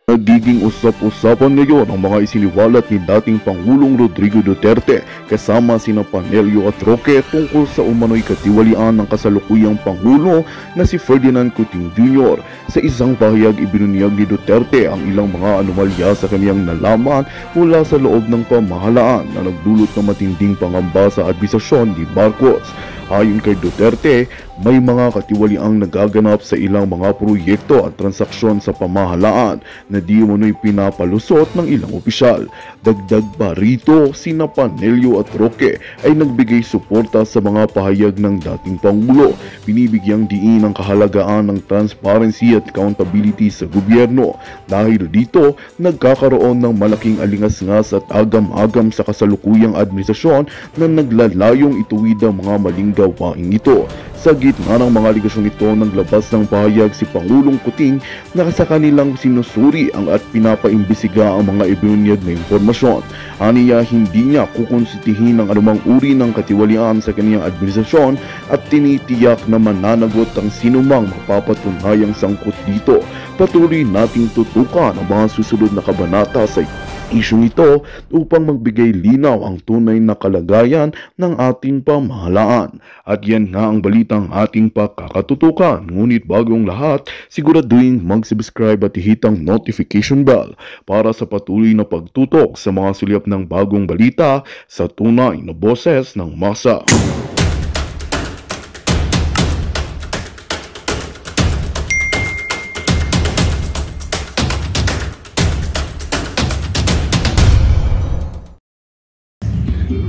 Nagiging usap-usapan ngayon ang mga isiniwalat ni dating Pangulong Rodrigo Duterte kasama sina Panelio at Roque tungkol sa umano'y katiwalian ng kasalukuyang Pangulo na si Ferdinand Coting Jr. Sa isang pahayag ibinunyag ni Duterte ang ilang mga anomalya sa kaniyang nalaman mula sa loob ng pamahalaan na nagdulot ng matinding pangamba sa administrasyon ni Marcos. Ayon kay Duterte, may mga katiwaliang nagaganap sa ilang mga proyekto at transaksyon sa pamahalaan na di umano'y pinapalusot ng ilang opisyal. Dagdag pa rito, sina Panelio at Roque ay nagbigay suporta sa mga pahayag ng dating Pangulo. Binibigyang diin ang kahalagaan ng transparency at accountability sa gobyerno. Dahil dito, nagkakaroon ng malaking alingas-ngas at agam-agam sa kasalukuyang administrasyon na naglalayong ituwid ang mga maling gawain ito. Sa gitna ng mga aligasyon ito, naglabas ng pahayag si Pangulong Coting na sa kanilang sinusuri at pinapaimbisiga ang mga ibinunyag na impormasyon. Aniya, hindi niya kukonsintihin ang anumang uri ng katiwalian sa kaniyang administrasyon at tinitiyak na mananagot ang sinumang mapapatunayang sangkot dito. Patuloy nating tutukan ang mga susunod na kabanata sa isyong ito upang magbigay linaw ang tunay na kalagayan ng ating pamahalaan. At yan nga ang balitang ating pagkakatutukan. Ngunit bagong lahat, siguraduhin mag-subscribe at i-hit ang notification bell para sa patuloy na pagtutok sa mga sulyap ng bagong balita sa tunay na boses ng masa.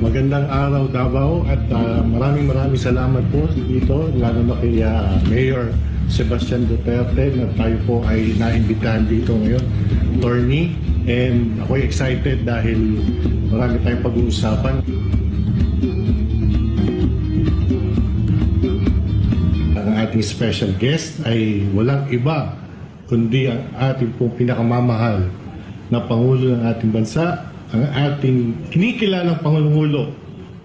Magandang araw Davao at maraming salamat po dito, lalo na kay Mayor Sebastian Duterte na tayo po ay naimbitahan dito ngayon, attorney, and ako'y excited dahil marami tayong pag-uusapan. Ang ating special guest ay walang iba kundi ang ating pong pinakamamahal na Pangulo ng ating bansa, ang ating kinikilalang Pangulo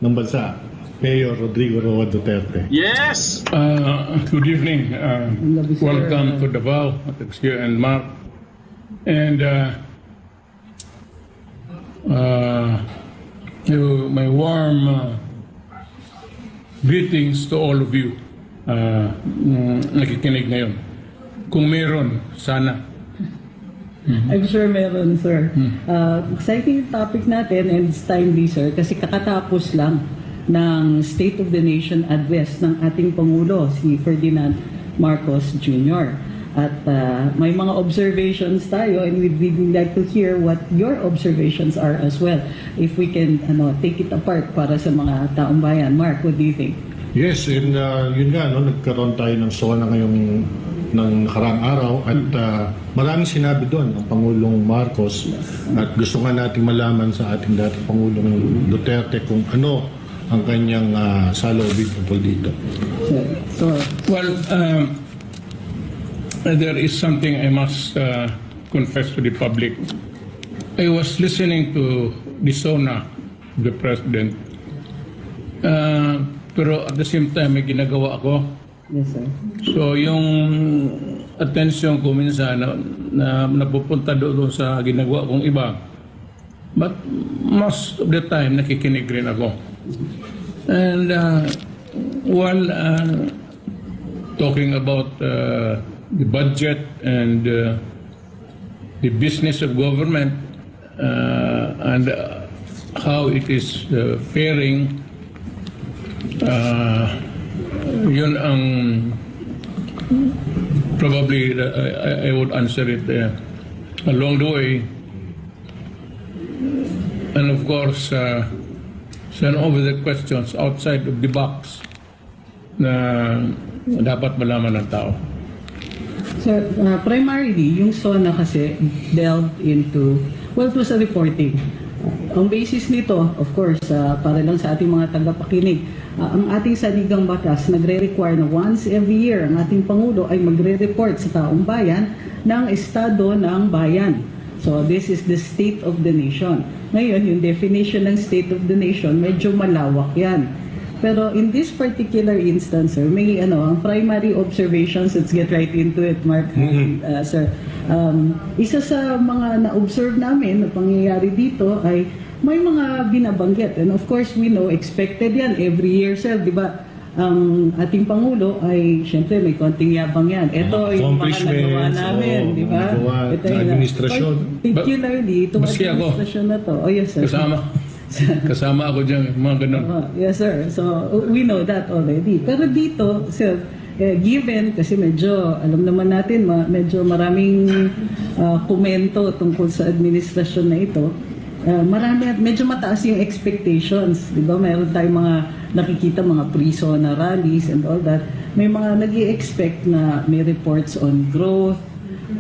ng bansa, Mayor Rodrigo Roa Duterte. Yes! Good evening. Welcome to Davao, Texio and Mark. And my warm greetings to all of you nakikinig ngayon. Kung meron, sana. I'm sure meron, sir. Exciting topic natin and it's timely, sir, kasi kakatapos lang ng State of the Nation address ng ating Pangulo, si Ferdinand Marcos Jr. At may mga observations tayo and we'd really like to hear what your observations are as well. If we can take it apart para sa mga taong bayan. Mark, what do you think? Yes, and yun nga, nagkaroon tayo ng SONA ngayong ng nakaraang araw at maraming sinabi doon ang Pangulong Marcos at gusto nga natin malaman sa ating dating Pangulong Duterte kung ano ang kanyang saloobin tungkol dito. Well, there is something I must confess to the public. I was listening to the SONA of the President, pero at the same time may ginagawa ako. Yes, sir. So yung attention ko minsan na napupunta doon sa ginagawa kong iba, but most of the time nakikinig rin ako. And while talking about the budget and the business of government and how it is faring, yun ang probably I would answer it along the way. And of course, send over the questions outside of the box na dapat malaman ng tao. Sir, primarily, yung SONA kasi delved into, well, it was a reporting. Ang basis nito, of course, para lang sa ating mga tagapakinig, ang ating saligang batas nagre-require na once every year ang ating Pangulo ay magre-report sa taong bayan ng estado ng bayan. So this is the State of the Nation. Ngayon, yung definition ng State of the Nation, medyo malawak yan. Pero in this particular instance, sir, may ang primary observations, let's get right into it, Mark, sir. Isa sa mga na-observe namin na pangyayari dito ay may mga binabanggit. And of course, we know, expected yan every year, sir, di ba? Ang ating Pangulo ay, syempre, may konting yabang yan. Ito yung mga nagawa namin, di ba? Ito yung administrasyon. Particularly, itong administrasyon na to. Oh, yes, sir. Kasama ako dyan, mga ganun. Yes, sir. So, we know that already. Pero dito, sir, given, kasi medyo, alam naman natin, medyo maraming komento tungkol sa administrasyon na ito, medyo mataas yung expectations. Di ba? Mayroon tayong mga nakikita, mga pre-SONA rallies and all that. May mga nag-i-expect na may reports on growth,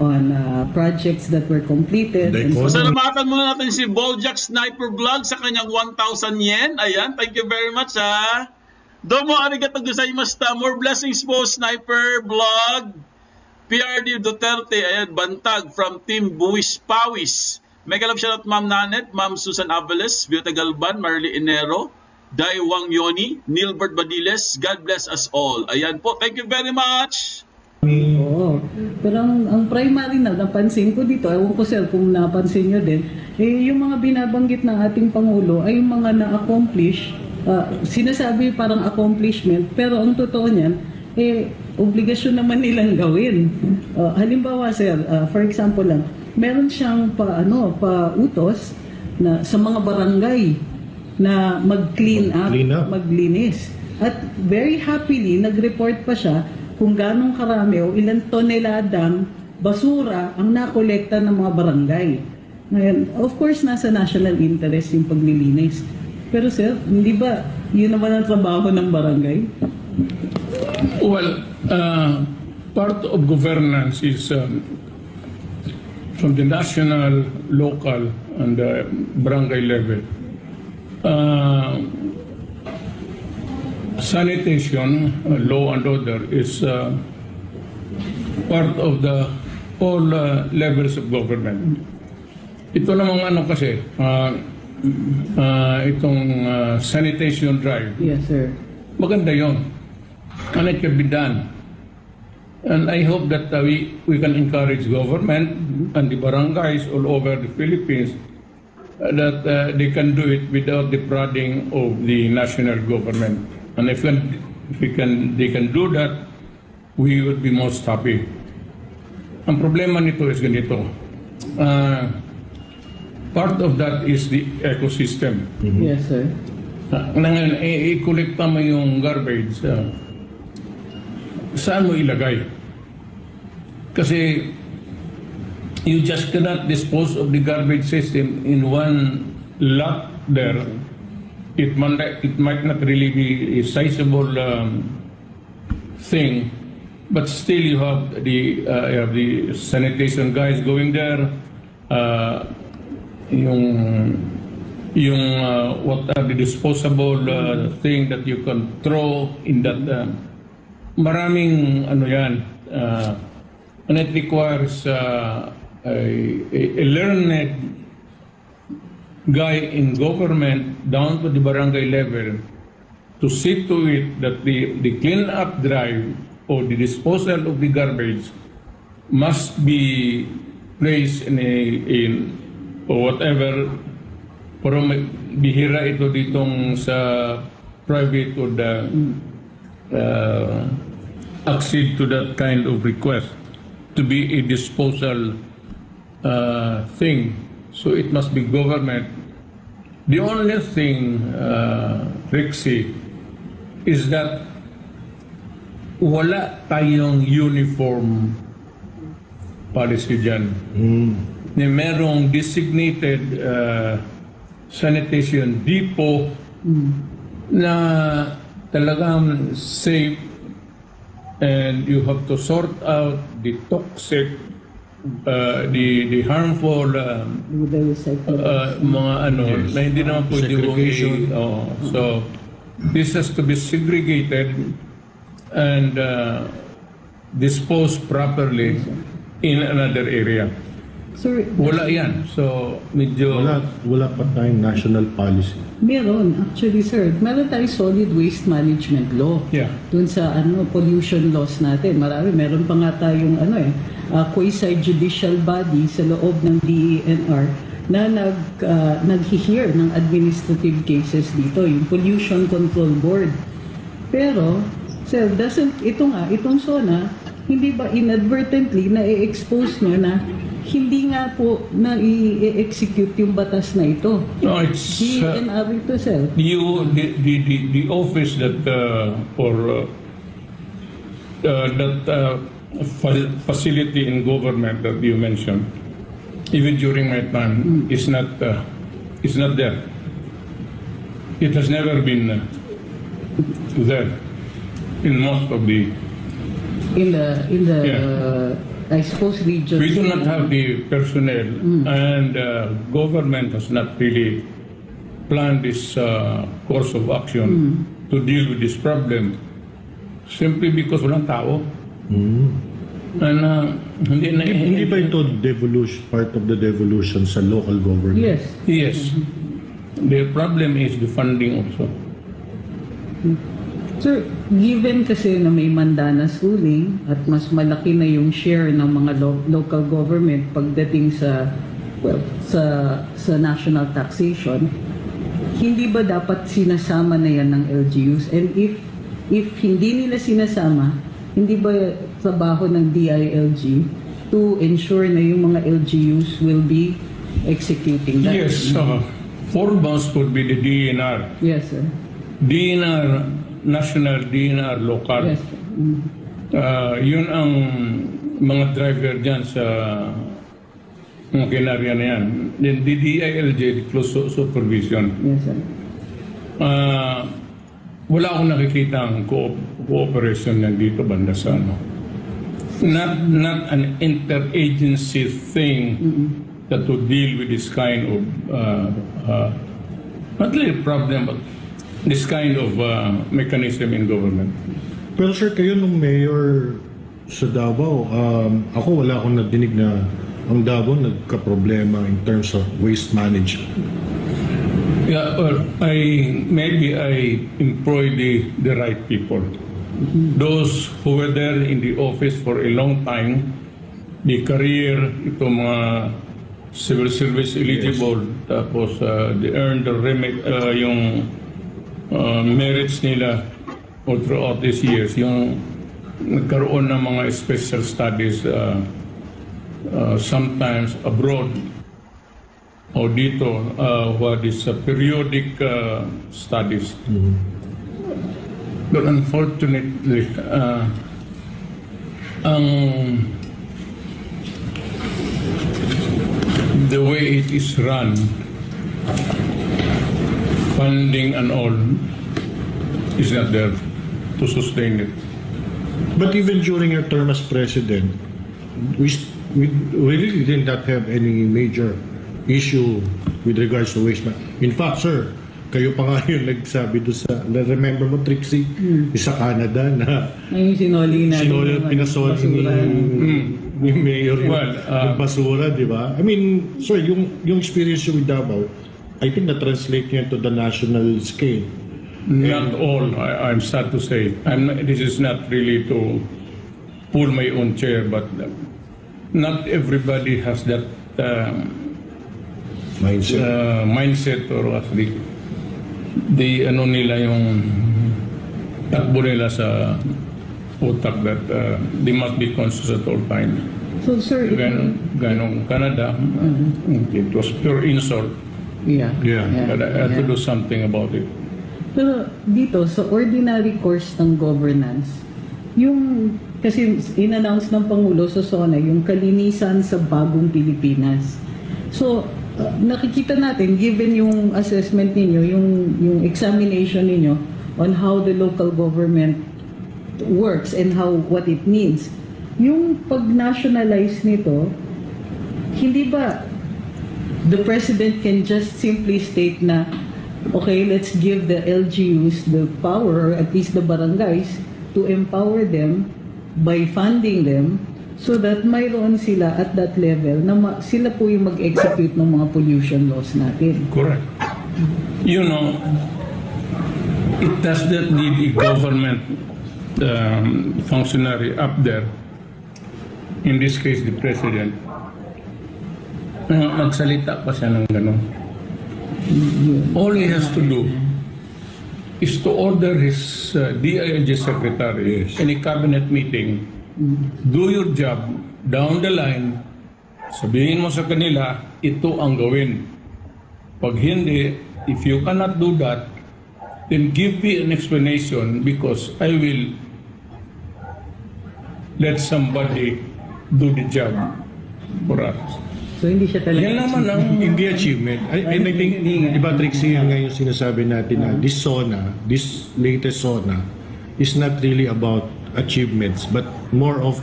on projects that were completed. Salamatan muna natin si Bojack Sniper Vlog sa kanyang 1,000 yen. Ayan, thank you very much ha. Domo arigatou gozaimashita. More blessings po, Sniper Vlog. PRD Duterte, ayan, bantag from Team Buwis Pawis. Mega love shoutout Ma'am Nanet, Ma'am Susan Aveles, Biota Galban, Marley Enero, Dai Wang Yoni, Nilbert Badiles. God bless us all. Ayan po, thank you very much. Oo. Pero ang primary na napansin ko dito, ewan ko sir kung napansin nyo din, yung mga binabanggit ng ating Pangulo ay yung mga na-accomplish, sinasabi parang accomplishment, pero ang totoo niyan, obligasyon naman nilang gawin. Halimbawa sir, for example lang, meron siyang pautos na sa mga barangay na mag-clean up, maglinis. At very happily, nag-report pa siya kung ganong karami o ilang toneladang basura ang nakolekta ng mga barangay. Ngayon, of course, nasa national interest yung paglilinis. Pero sir, hindi ba yun naman ang trabaho ng barangay? Well, part of governance is from the national, local, and barangay level. Sanitation, law and order is part of the all levels of government. Ito namang kasi, itong sanitation drive. Yes, sir. Maganda yon. And it can be done. And I hope that we can encourage government and the barangays all over the Philippines that they can do it without defrauding of the national government. And if they can do that, we would be most happy. Ang problema nito is ganito. Part of that is the ecosystem. Yes, sir. Ngayon, i-collecta mo yung garbage. Saan mo ilagay? Kasi you just cannot dispose of the garbage system in one lot there. It might not really be a sizable thing, but still you have the sanitation guys going there. What are the disposable thing that you can throw in that? Maraming yan, and it requires a learned guy in government down to the barangay level to see to it that the clean-up drive or the disposal of the garbage must be placed in or whatever. Pero bihira ito ditong sa private or accede to that kind of request to be a disposal thing. So it must be government. The only thing, Rixie, is that wala tayong uniform policy dyan. Merong designated sanitation depot na talagang safe, and you have to sort out the toxic, the harmful mga na hindi naman pwede so this has to be segregated and disposed properly in another area. Sir, Wala yan. So, medyo... Wala pa tayong national policy. meron. Actually, sir, meron tayong solid waste management law. Yeah. Dun sa pollution laws natin. Meron pa nga tayong quasi-judicial body sa loob ng DENR na nag-hear ng administrative cases dito, yung Pollution Control Board. Pero, sir, itong SONA, hindi ba inadvertently na-expose nyo na hindi nga po na i-execute yung batas na ito? No, it's... DENR ito, sir. the office that facility in government that you mentioned, even during my time, is not there. It has never been there in most of the... In the Yeah. I suppose regions. We do not have the personnel, and government has not really planned this course of action to deal with this problem, simply because walang tao. And Hindi ba ito part of the devolution sa local government? Yes. Yes. The problem is the funding also. Sir, given kasi na may Mandanas ruling at mas malaki na yung share ng mga local government pagdating sa national taxation, hindi ba dapat sinasama na yan ng LGUs? And if hindi nila sinasama, hindi ba trabaho ng DILG to ensure na yung mga LGUs will be executing that? Yes. Foremost would be the DNR. Yes, sir. DNR national, DNR local. Yes, sir. Yun ang mga driver dyan sa mga kinarya na yan. Then the DILG, the close supervision. Yes, sir. Wala akong nakikita ang cooperation yan dito banda sa ano. Not an interagency thing that would deal with this kind of not really problem, but this kind of mechanism in government. Pero sir, kayo nung mayor sa Davao, ako wala akong nadinig na ang Davao nagka-problema in terms of waste management. Yeah, well, maybe I employ the right people. Those who were there in the office for a long time, the career, ito mga civil service eligible, tapos they earned the remit, yung merits nila all throughout these years, yung nagkaroon ng mga special studies sometimes abroad o dito, what is periodic studies. But unfortunately, the way it is run, funding and all is not there to sustain it. But even during your term as president, we really did not have any major issue with regards to waste management. In fact, sir, kayo pa nga yung nagsabi doon sa, remember mo, Trixie, sa Canada na Yung sinoli na pinasoli ni Mayor yung basura, di ba? I mean, sir, yung experience with Davao, I think na-translate niya to the national scale. Not all, I'm sad to say. This is not really to pull my own chair, but not everybody has that mindset or at the ano nila yung takbo nila sa utak that they must be conscious at all times. So, sir, Ganong Canada, it was pure insult. Yeah. But I had to do something about it. Pero dito, sa ordinary course ng governance, yung, kasi in-announce ng Pangulo sa SONA, yung kalinisan sa bagong Pilipinas. So, nakikita natin, given yung assessment ninyo, yung examination ninyo on how the local government works and what it needs, yung pag-nationalize nito, hindi ba the President can just simply state na, okay, let's give the LGUs the power, or at least the barangays, to empower them by funding them so that mayroon sila at that level na sila po yung mag-execute ng mga pollution laws natin. Correct. You know, it does not need a government functionary up there, in this case the president, na magsalita pa siya ng gano'n. All he has to do is to order his DILG secretary in a cabinet meeting, do your job, down the line, sabihin mo sa kanila, ito ang gawin. Pag hindi, if you cannot do that, then give me an explanation because I will let somebody do the job for us. So hindi siya talaga. Yan naman ang Hindi achievement. I think, diba Trixie, yun nga yung sinasabi natin na this latest SONA is not really about achievements but more of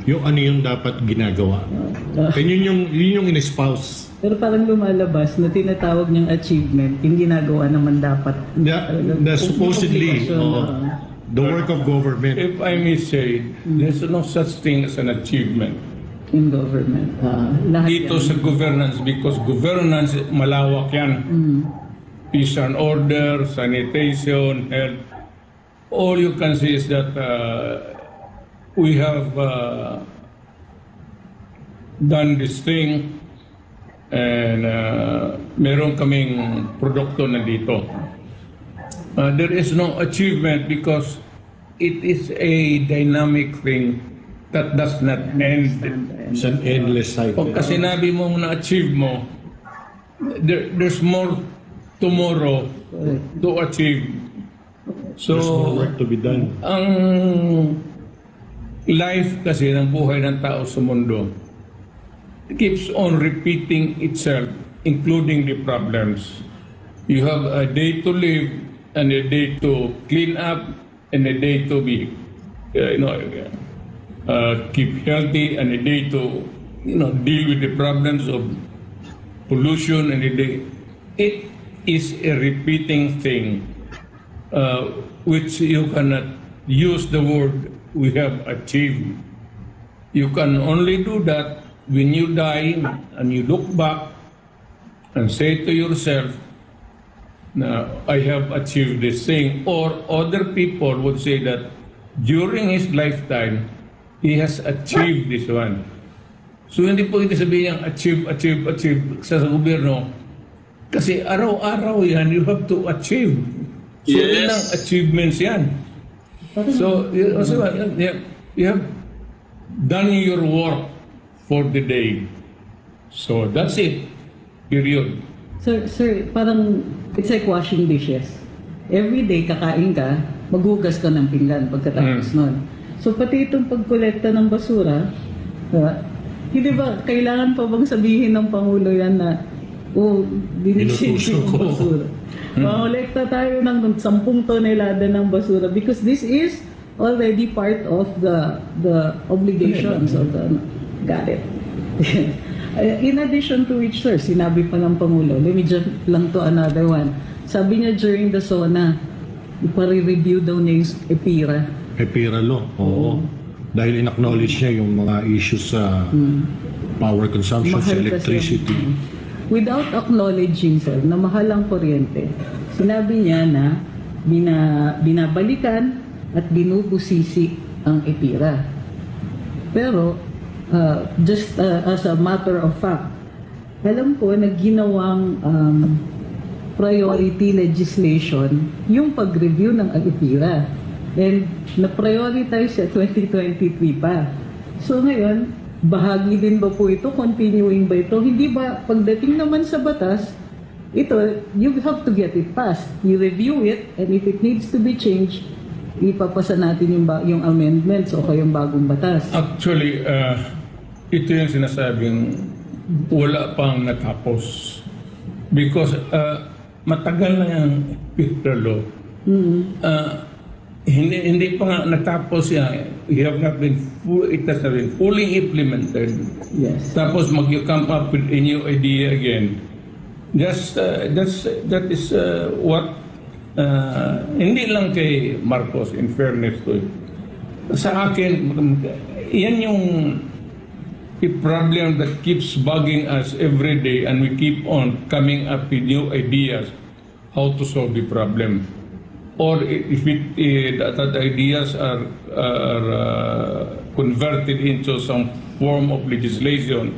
yung ano yung dapat ginagawa. And yun yung in-espouse. Pero parang lumalabas na tinatawag niyang achievement, yung ginagawa naman dapat. The supposedly the work of government. If I may say, there's no such thing as an achievement in government. Lahat dito yan. sa governance because governance malawak yan. Peace and order, sanitation, health. All you can see is that we have done this thing and meron kaming produkto na dito. There is no achievement because it is a dynamic thing that does not end. It's an endless cycle. Pagka sinabi mo na-achieve mo, there's more tomorrow to achieve. So, There's more work to be done. ang life kasi ng buhay ng tao sa mundo keeps on repeating itself, including the problems. You have a day to live, and a day to clean up, and a day to be, keep healthy, and a day to, deal with the problems of pollution, and a day. It is a repeating thing, which you cannot use the word we have achieved. You can only do that when you die and you look back and say to yourself, I have achieved this thing. Or other people would say that during his lifetime, he has achieved this one. So hindi po ito sabihin yung achieve sa gobyerno. Kasi araw-araw yan, you have to achieve. So Yes. yun ang achievements yan. So you have done your work for the day. So that's it. Period. Sir, parang it's like washing dishes. Every day kakain ka, maghugas ka ng pinggan pagkatapos nun. So pati itong pagkolekta ng basura, hindi ba kailangan pa bang sabihin ng Pangulo yan na Inutusan ng ko. basura. Makolekta tayo ng 10 tonelada ng basura because this is already part of the obligations of the... Got it. In addition to which, sir, sinabi pa ng Pangulo, let me jump lang to another one. Sabi niya during the SONA, ipare-review daw niya yung EPIRA. EPIRA law, oo. Dahil in-acknowledge niya yung mga issues sa power consumption, sa Mahal kasi electricity. Without acknowledging, sir, na mahal ang kuryente, sinabi niya na binabalikan at binubusisi ang EPIRA. Pero, just as a matter of fact, alam ko na ginawang priority legislation yung pag-review ng EPIRA. And na-prioritize sa 2023 pa. So ngayon, bahagi din ba po ito? Continuing ba ito? Hindi ba, pagdating naman sa batas, ito, you have to get it passed. You review it, and if it needs to be changed, ipapasa natin yung amendments o kayong bagong batas. Actually, ito yung sinasabing wala pang natapos. Because matagal na yung federal law. Hindi pa nga natapos yan. It has not been fully implemented. Yes. Tapos you come up with a new idea again. That is what hindi lang kay Marcos, in fairness to it. Sa akin, yan yung a problem that keeps bugging us every day, and we keep on coming up with new ideas how to solve the problem. Or if that ideas are converted into some form of legislation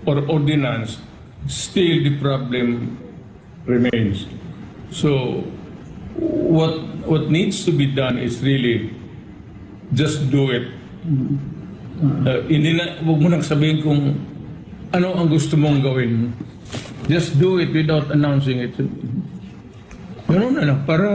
or ordinance, still the problem remains. So what needs to be done is really just do it. Hindi na, huwag mo nang sabihin kung ano ang gusto mong gawin. Just do it without announcing it. Ganun na lang, para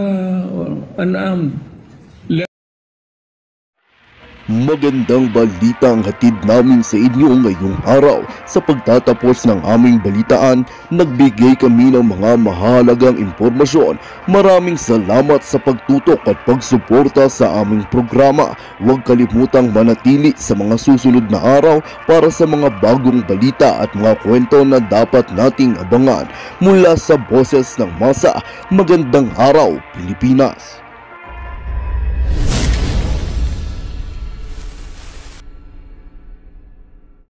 Magandang balita ang hatid namin sa inyo ngayong araw. Sa pagtatapos ng aming balitaan, nagbigay kami ng mga mahalagang impormasyon. Maraming salamat sa pagtutok at pagsuporta sa aming programa. Huwag kalimutang manatili sa mga susunod na araw para sa mga bagong balita at mga kwento na dapat nating abangan. Mula sa Boses ng Masa, magandang araw, Pilipinas!